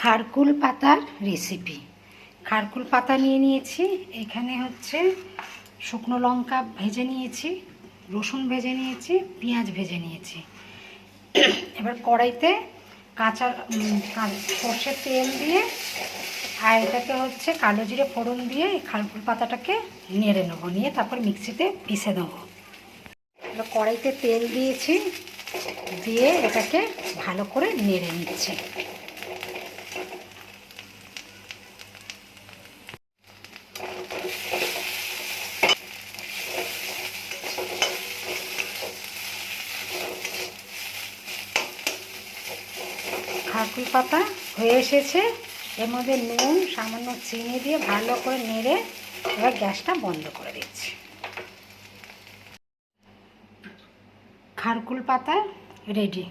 খারকুল পাতার রেসিপি। খারকুল পাতা নিয়ে নিয়েছি, এখানে হচ্ছে শুকনো লঙ্কা ভেজে নিয়েছি, রসুন ভেজে নিয়েছি, পেঁয়াজ ভেজে নিয়েছি। এবার কড়াইতে কাঁচা সর্ষের তেল দিয়ে আর এটাকে হচ্ছে কালো জিরে ফোড়ন দিয়ে এই খারকুল পাতাটাকে নেড়ে নেবো, নিয়ে তারপর মিক্সিতে পিষে নেবো। এবার কড়াইতে তেল দিয়েছি, দিয়ে এটাকে ভালো করে নেড়ে নিচ্ছি। খারকুল পাতা হয়ে এসেছে, এর মধ্যে নুন সামান্য চিনি দিয়ে ভালো করে নেড়ে এবার গ্যাসটা বন্ধ করে দিচ্ছি। খারকুল পাতা রেডি।